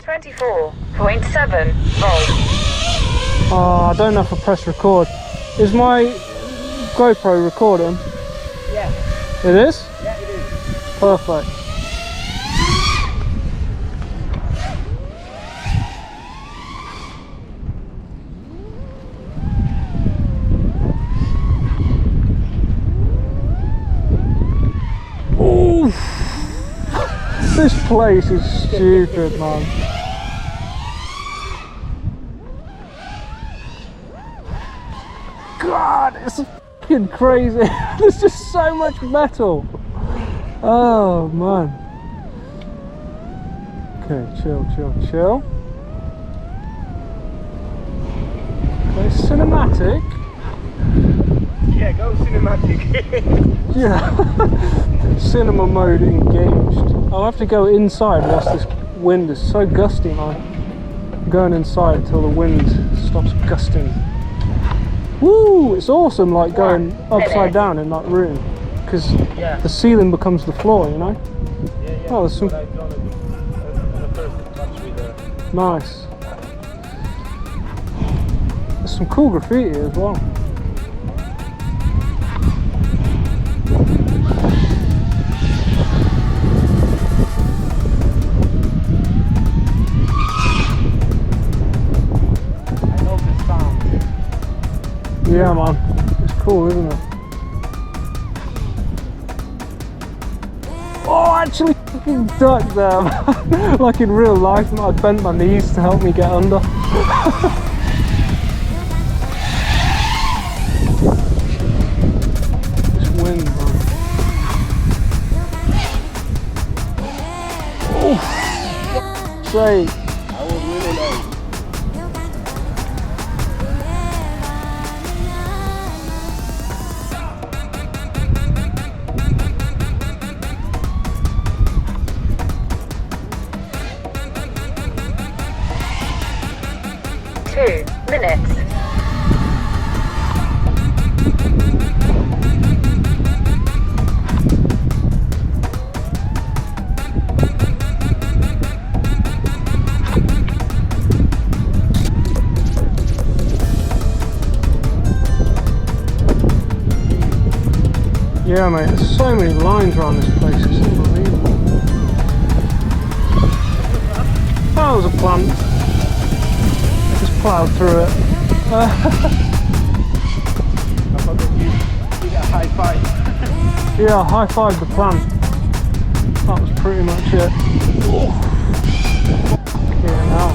24.7 volts. Oh, I don't know if I press record. Is my GoPro recording? Yeah. It is? Yeah, it is. Perfect. Ooh. This place is stupid, man. God, it's fucking crazy. There's just so much metal. Oh man. Okay, chill. Okay, cinematic. Yeah, go cinematic. Yeah. Cinema mode engaged. I'll have to go inside whilst this wind is so gusty, man. I'm going inside till the wind stops gusting. Woo! It's awesome, like going upside down in that room, because the ceiling becomes the floor, you know? Yeah. Oh, there's some... Nice. There's some cool graffiti as well. Yeah, man, it's cool, isn't it? Oh, I actually fucking ducked there, man. Like in real life, I bent my knees to help me get under. This wind, man. Oh, sake. I was really low. Minutes. Yeah, mate, there's so many lines around this place, it's unbelievable. That was a plant. Just ploughed through it. I forgot you did a high five. Yeah, high five the plant. That was pretty much it. Yeah, now.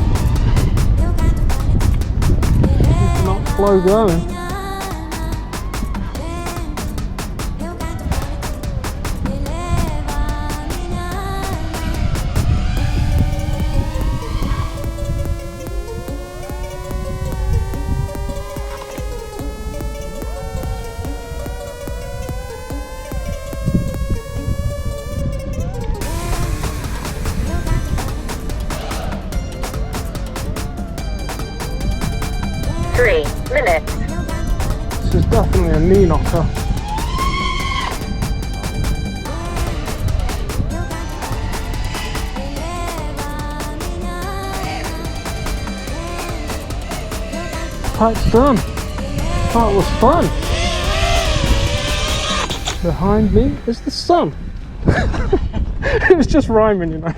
Keeping that flow going. Minutes. This is definitely a knee knocker. That's done. That was fun. Behind me is the sun. It was just rhyming, you know.